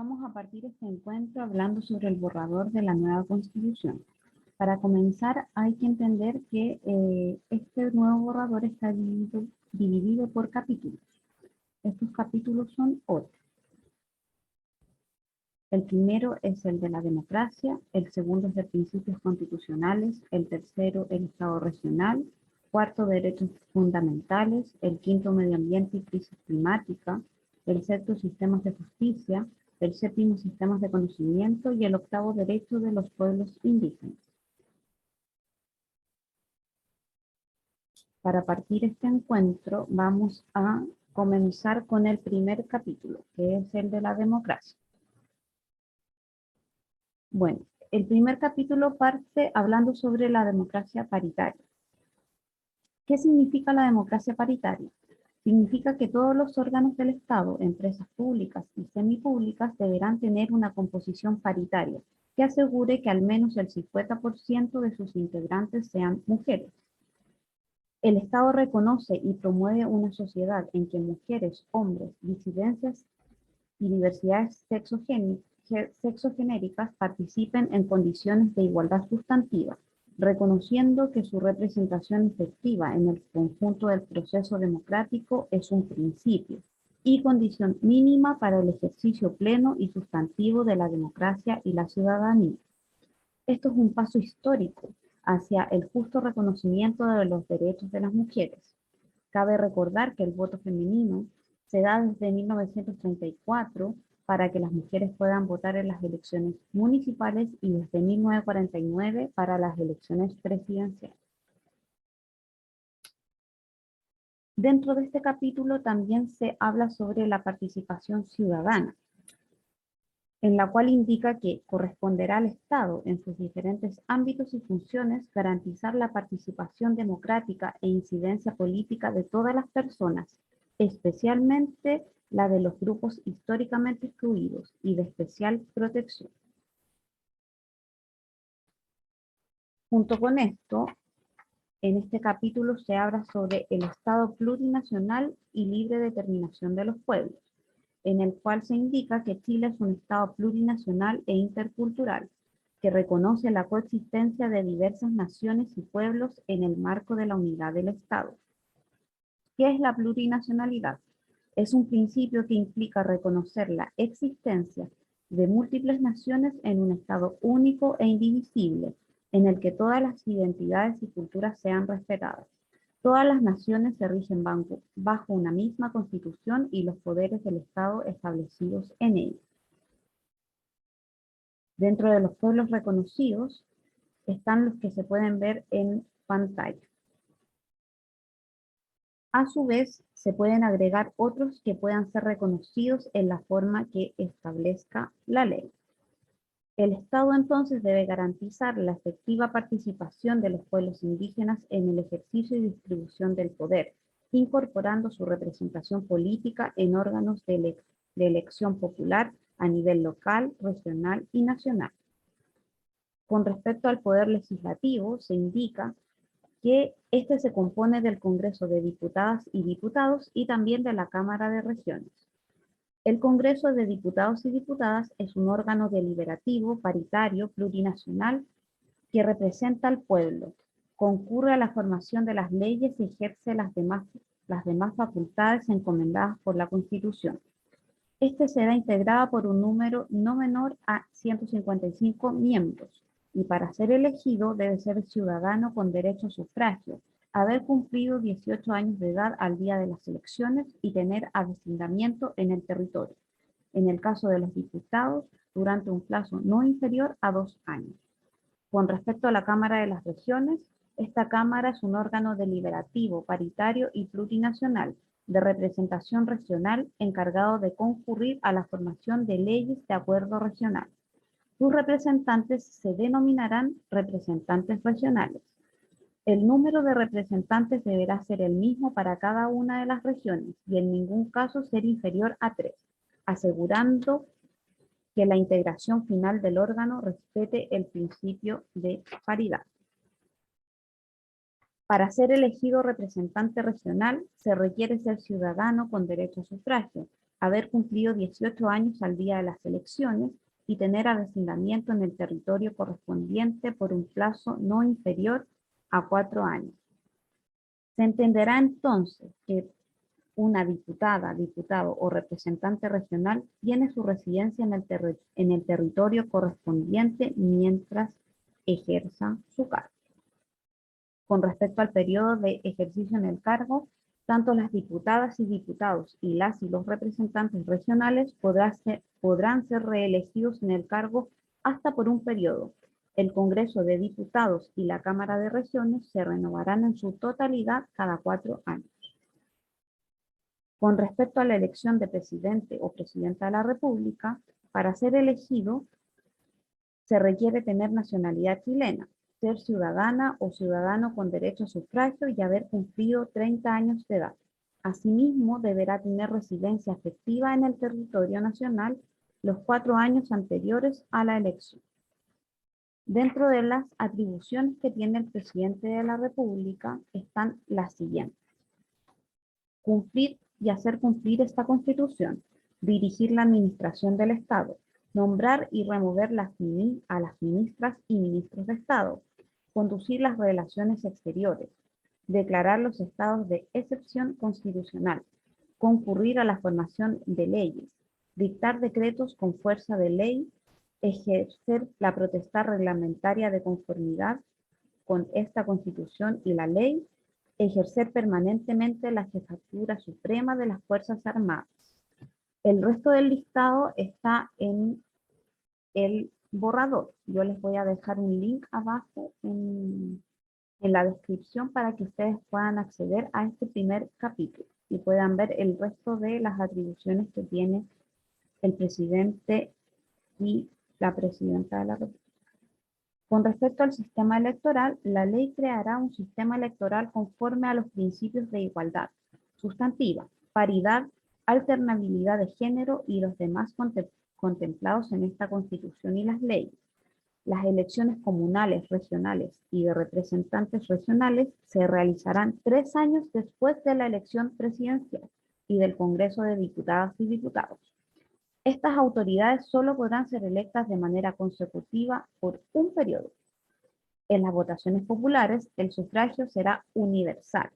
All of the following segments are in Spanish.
Vamos a partir este encuentro hablando sobre el borrador de la nueva Constitución. Para comenzar, hay que entender que este nuevo borrador está dividido por capítulos. Estos capítulos son 8. El primero es el de la democracia, el segundo es de principios constitucionales, el tercero el Estado regional, cuarto derechos fundamentales, el quinto medio ambiente y crisis climática, el sexto sistemas de justicia, el séptimo sistemas de conocimiento y el octavo derecho de los pueblos indígenas. Para partir este encuentro vamos a comenzar con el primer capítulo, que es el de la democracia. Bueno, el primer capítulo parte hablando sobre la democracia paritaria. ¿Qué significa la democracia paritaria? Significa que todos los órganos del Estado, empresas públicas y semipúblicas, deberán tener una composición paritaria que asegure que al menos el 50% de sus integrantes sean mujeres. El Estado reconoce y promueve una sociedad en que mujeres, hombres, disidencias y diversidades sexogenéricas participen en condiciones de igualdad sustantiva, reconociendo que su representación efectiva en el conjunto del proceso democrático es un principio y condición mínima para el ejercicio pleno y sustantivo de la democracia y la ciudadanía. Esto es un paso histórico hacia el justo reconocimiento de los derechos de las mujeres. Cabe recordar que el voto femenino se da desde 1934 para que las mujeres puedan votar en las elecciones municipales y desde 1949 para las elecciones presidenciales. Dentro de este capítulo también se habla sobre la participación ciudadana, en la cual indica que corresponderá al Estado en sus diferentes ámbitos y funciones garantizar la participación democrática e incidencia política de todas las personas, especialmente la de los grupos históricamente excluidos y de especial protección. Junto con esto, en este capítulo se habla sobre el Estado plurinacional y libre determinación de los pueblos, en el cual se indica que Chile es un Estado plurinacional e intercultural, que reconoce la coexistencia de diversas naciones y pueblos en el marco de la unidad del Estado. ¿Qué es la plurinacionalidad? Es un principio que implica reconocer la existencia de múltiples naciones en un Estado único e indivisible, en el que todas las identidades y culturas sean respetadas. Todas las naciones se rigen bajo una misma constitución y los poderes del Estado establecidos en ella. Dentro de los pueblos reconocidos están los que se pueden ver en pantalla. A su vez, se pueden agregar otros que puedan ser reconocidos en la forma que establezca la ley. El Estado entonces debe garantizar la efectiva participación de los pueblos indígenas en el ejercicio y distribución del poder, incorporando su representación política en órganos de elección popular a nivel local, regional y nacional. Con respecto al poder legislativo, se indica que este se compone del Congreso de Diputadas y Diputados y también de la Cámara de Regiones. El Congreso de Diputados y Diputadas es un órgano deliberativo, paritario, plurinacional, que representa al pueblo, concurre a la formación de las leyes y ejerce las demás facultades encomendadas por la Constitución. Este será integrado por un número no menor a 155 miembros, y para ser elegido debe ser ciudadano con derecho a sufragio, haber cumplido 18 años de edad al día de las elecciones y tener avecindamiento en el territorio. En el caso de los diputados, durante un plazo no inferior a 2 años. Con respecto a la Cámara de las Regiones, esta Cámara es un órgano deliberativo, paritario y plurinacional, de representación regional encargado de concurrir a la formación de leyes de acuerdo regional. Sus representantes se denominarán representantes regionales. El número de representantes deberá ser el mismo para cada una de las regiones y en ningún caso ser inferior a 3, asegurando que la integración final del órgano respete el principio de paridad. Para ser elegido representante regional se requiere ser ciudadano con derecho a sufragio, haber cumplido 18 años al día de las elecciones y tener avecindamiento en el territorio correspondiente por un plazo no inferior a 4 años. Se entenderá entonces que una diputada, diputado o representante regional tiene su residencia en el territorio correspondiente mientras ejerza su cargo. Con respecto al periodo de ejercicio en el cargo, tanto las diputadas y diputados y las y los representantes regionales podrán ser reelegidos en el cargo hasta por un periodo. El Congreso de Diputados y la Cámara de Regiones se renovarán en su totalidad cada 4 años. Con respecto a la elección de presidente o presidenta de la República, para ser elegido se requiere tener nacionalidad chilena, ser ciudadana o ciudadano con derecho a sufragio y haber cumplido 30 años de edad. Asimismo, deberá tener residencia efectiva en el territorio nacional los 4 años anteriores a la elección. Dentro de las atribuciones que tiene el presidente de la República están las siguientes: cumplir y hacer cumplir esta Constitución, dirigir la administración del Estado, nombrar y remover a las ministras y ministros de Estado, conducir las relaciones exteriores, declarar los estados de excepción constitucional, concurrir a la formación de leyes, dictar decretos con fuerza de ley, ejercer la potestad reglamentaria de conformidad con esta Constitución y la ley, ejercer permanentemente la jefatura suprema de las Fuerzas Armadas. El resto del listado está en el borrador. Yo les voy a dejar un link abajo en la descripción para que ustedes puedan acceder a este primer capítulo y puedan ver el resto de las atribuciones que tiene el presidente y la presidenta de la República. Con respecto al sistema electoral, la ley creará un sistema electoral conforme a los principios de igualdad sustantiva, paridad, alternabilidad de género y los demás contemplados en esta Constitución y las leyes. Las elecciones comunales, regionales y de representantes regionales se realizarán 3 años después de la elección presidencial y del Congreso de Diputadas y Diputados. Estas autoridades solo podrán ser electas de manera consecutiva por un periodo. En las votaciones populares, el sufragio será universal,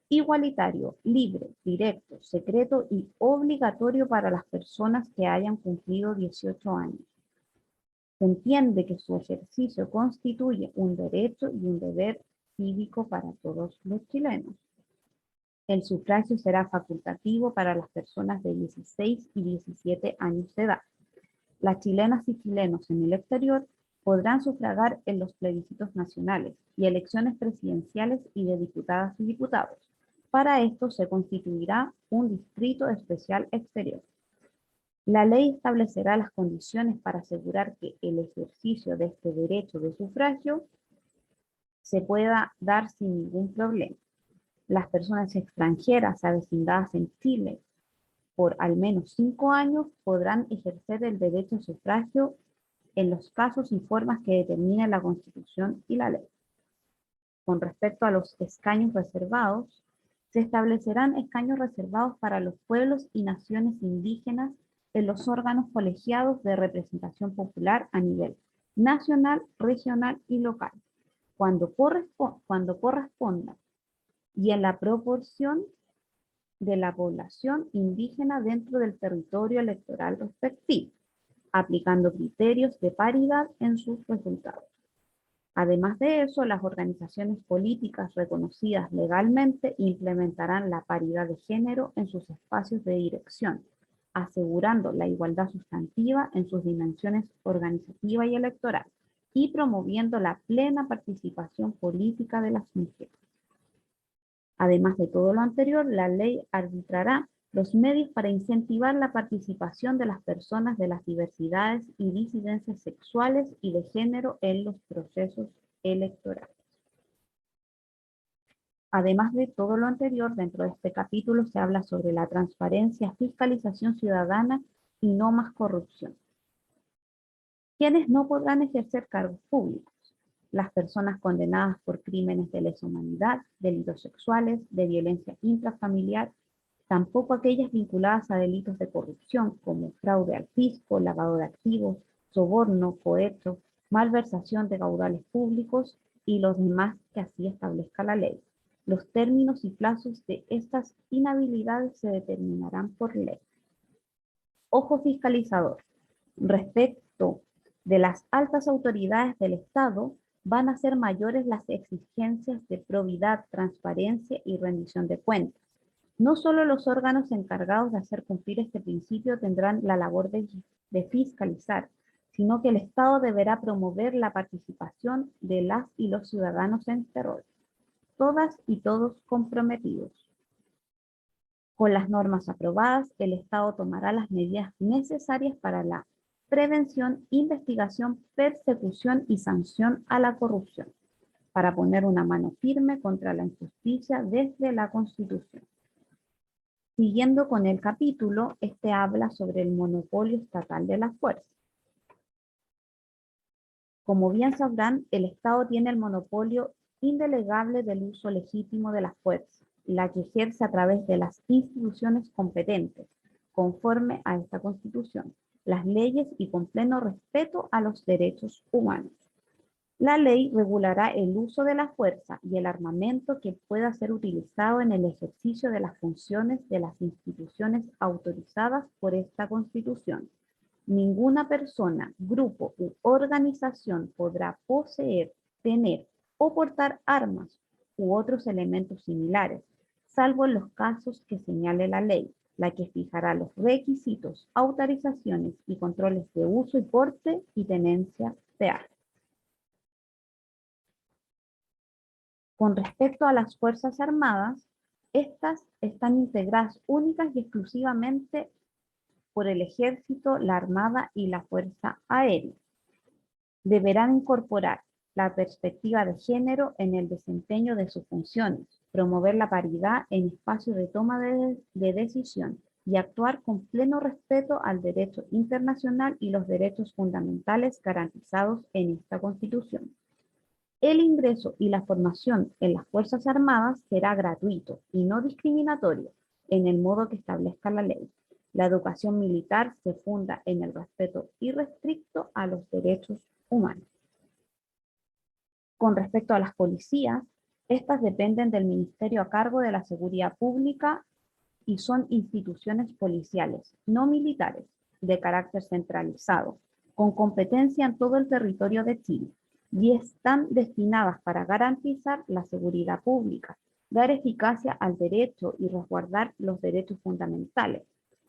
igualitario, libre, directo, secreto y obligatorio para las personas que hayan cumplido 18 años. Se entiende que su ejercicio constituye un derecho y un deber cívico para todos los chilenos. El sufragio será facultativo para las personas de 16 y 17 años de edad. Las chilenas y chilenos en el exterior podrán sufragar en los plebiscitos nacionales y elecciones presidenciales y de diputadas y diputados. Para esto se constituirá un distrito especial exterior. La ley establecerá las condiciones para asegurar que el ejercicio de este derecho de sufragio se pueda dar sin ningún problema. Las personas extranjeras avecindadas en Chile por al menos 5 años podrán ejercer el derecho a sufragio en los casos y formas que determine la Constitución y la ley. Con respecto a los escaños reservados, se establecerán escaños reservados para los pueblos y naciones indígenas en los órganos colegiados de representación popular a nivel nacional, regional y local, cuando corresponda, y en la proporción de la población indígena dentro del territorio electoral respectivo, aplicando criterios de paridad en sus resultados. Además de eso, las organizaciones políticas reconocidas legalmente implementarán la paridad de género en sus espacios de dirección, asegurando la igualdad sustantiva en sus dimensiones organizativa y electoral, y promoviendo la plena participación política de las mujeres. Además de todo lo anterior, la ley arbitrará los medios para incentivar la participación de las personas de las diversidades y disidencias sexuales y de género en los procesos electorales. Además de todo lo anterior, dentro de este capítulo se habla sobre la transparencia, fiscalización ciudadana y no más corrupción. ¿Quiénes no podrán ejercer cargos públicos? Las personas condenadas por crímenes de lesa humanidad, delitos sexuales, de violencia intrafamiliar tampoco aquellas vinculadas a delitos de corrupción como fraude al fisco, lavado de activos, soborno, cohecho, malversación de caudales públicos y los demás que así establezca la ley. Los términos y plazos de estas inhabilidades se determinarán por ley. Ojo fiscalizador. Respecto de las altas autoridades del Estado, van a ser mayores las exigencias de probidad, transparencia y rendición de cuentas. No solo los órganos encargados de hacer cumplir este principio tendrán la labor de fiscalizar, sino que el Estado deberá promover la participación de las y los ciudadanos en este rol, todas y todos comprometidos. Con las normas aprobadas, el Estado tomará las medidas necesarias para la prevención, investigación, persecución y sanción a la corrupción, para poner una mano firme contra la injusticia desde la Constitución. Siguiendo con el capítulo, este habla sobre el monopolio estatal de la fuerza. Como bien sabrán, el Estado tiene el monopolio indelegable del uso legítimo de la fuerza, la que ejerce a través de las instituciones competentes, conforme a esta Constitución, las leyes y con pleno respeto a los derechos humanos. La ley regulará el uso de la fuerza y el armamento que pueda ser utilizado en el ejercicio de las funciones de las instituciones autorizadas por esta Constitución. Ninguna persona, grupo u organización podrá poseer, tener o portar armas u otros elementos similares, salvo en los casos que señale la ley, la que fijará los requisitos, autorizaciones y controles de uso y porte y tenencia de armas. Con respecto a las Fuerzas Armadas, estas están integradas únicas y exclusivamente por el Ejército, la Armada y la Fuerza Aérea. Deberán incorporar la perspectiva de género en el desempeño de sus funciones, promover la paridad en espacios de toma de decisión y actuar con pleno respeto al derecho internacional y los derechos fundamentales garantizados en esta Constitución. El ingreso y la formación en las Fuerzas Armadas será gratuito y no discriminatorio en el modo que establezca la ley. La educación militar se funda en el respeto irrestricto a los derechos humanos. Con respecto a las policías, estas dependen del Ministerio a cargo de la Seguridad Pública y son instituciones policiales, no militares, de carácter centralizado, con competencia en todo el territorio de Chile, y están destinadas para garantizar la seguridad pública, dar eficacia al derecho y resguardar los derechos fundamentales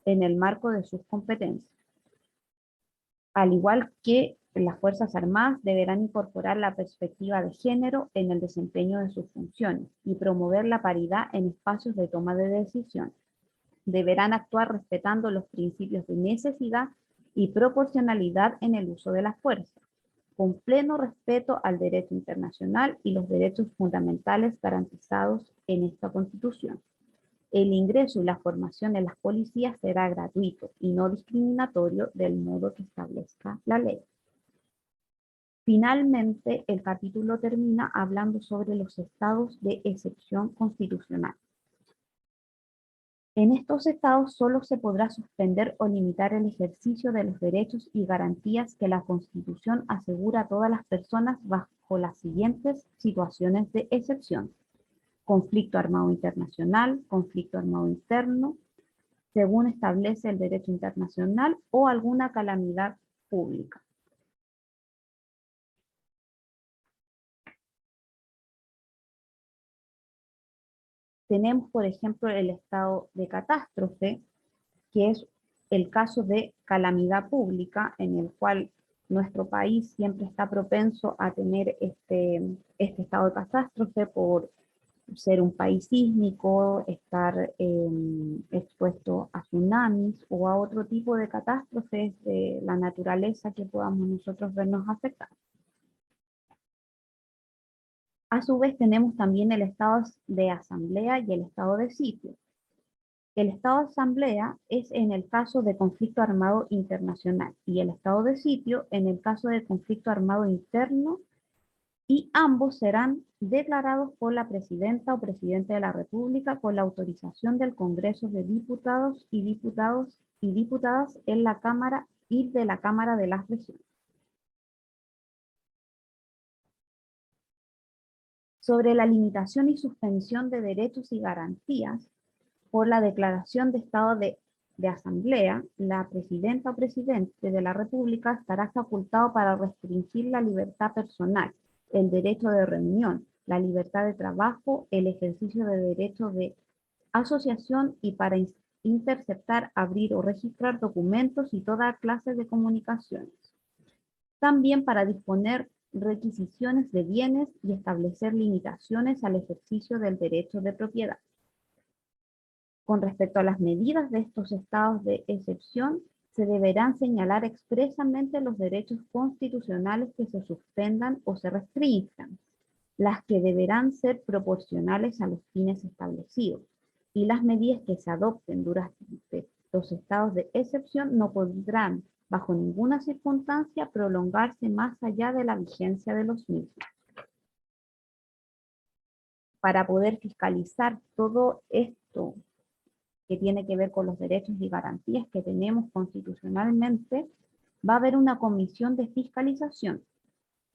en el marco de sus competencias. Al igual que las Fuerzas Armadas deberán incorporar la perspectiva de género en el desempeño de sus funciones y promover la paridad en espacios de toma de decisiones. Deberán actuar respetando los principios de necesidad y proporcionalidad en el uso de la fuerza, con pleno respeto al derecho internacional y los derechos fundamentales garantizados en esta Constitución. El ingreso y la formación en las policías será gratuito y no discriminatorio del modo que establezca la ley. Finalmente, el capítulo termina hablando sobre los estados de excepción constitucional. En estos estados solo se podrá suspender o limitar el ejercicio de los derechos y garantías que la Constitución asegura a todas las personas bajo las siguientes situaciones de excepción: conflicto armado internacional, conflicto armado interno, según establece el derecho internacional, o alguna calamidad pública. Tenemos, por ejemplo, el estado de catástrofe, que es el caso de calamidad pública, en el cual nuestro país siempre está propenso a tener este estado de catástrofe por ser un país sísmico, estar expuesto a tsunamis o a otro tipo de catástrofes de la naturaleza que podamos nosotros vernos afectados. A su vez tenemos también el estado de asamblea y el estado de sitio. El estado de asamblea es en el caso de conflicto armado internacional y el estado de sitio en el caso de conflicto armado interno y ambos serán declarados por la presidenta o presidente de la República con la autorización del Congreso de Diputados y Diputadas en la Cámara y de la Cámara de las Regiones. Sobre la limitación y suspensión de derechos y garantías, por la declaración de estado de asamblea, la presidenta o presidente de la República estará facultado para restringir la libertad personal, el derecho de reunión, la libertad de trabajo, el ejercicio de derecho de asociación y para interceptar, abrir o registrar documentos y toda clase de comunicaciones. También para disponer requisiciones de bienes y establecer limitaciones al ejercicio del derecho de propiedad. Con respecto a las medidas de estos estados de excepción, se deberán señalar expresamente los derechos constitucionales que se suspendan o se restrinjan, las que deberán ser proporcionales a los fines establecidos, y las medidas que se adopten durante los estados de excepción no podrán, bajo ninguna circunstancia, prolongarse más allá de la vigencia de los mismos. Para poder fiscalizar todo esto que tiene que ver con los derechos y garantías que tenemos constitucionalmente, va a haber una comisión de fiscalización.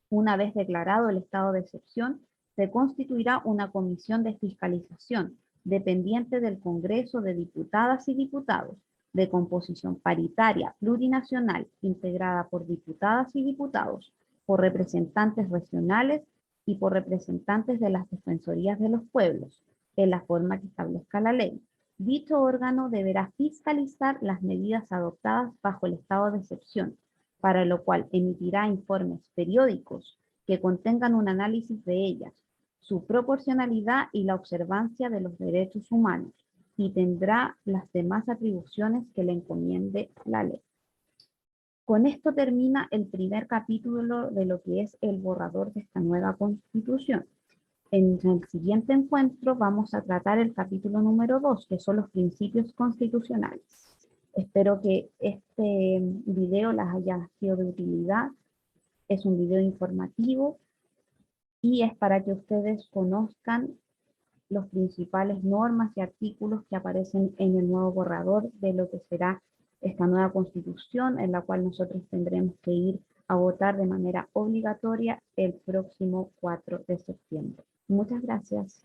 Una vez declarado el estado de excepción, se constituirá una comisión de fiscalización dependiente del Congreso de Diputadas y Diputados, de composición paritaria plurinacional, integrada por diputadas y diputados, por representantes regionales y por representantes de las defensorías de los pueblos, en la forma que establezca la ley. Dicho órgano deberá fiscalizar las medidas adoptadas bajo el estado de excepción, para lo cual emitirá informes periódicos que contengan un análisis de ellas, su proporcionalidad y la observancia de los derechos humanos, y tendrá las demás atribuciones que le encomiende la ley. Con esto termina el primer capítulo de lo que es el borrador de esta nueva Constitución. En el siguiente encuentro vamos a tratar el capítulo número 2, que son los principios constitucionales. Espero que este video les haya sido de utilidad. Es un video informativo y es para que ustedes conozcan los principales normas y artículos que aparecen en el nuevo borrador de lo que será esta nueva Constitución, en la cual nosotros tendremos que ir a votar de manera obligatoria el próximo 4 de septiembre. Muchas gracias.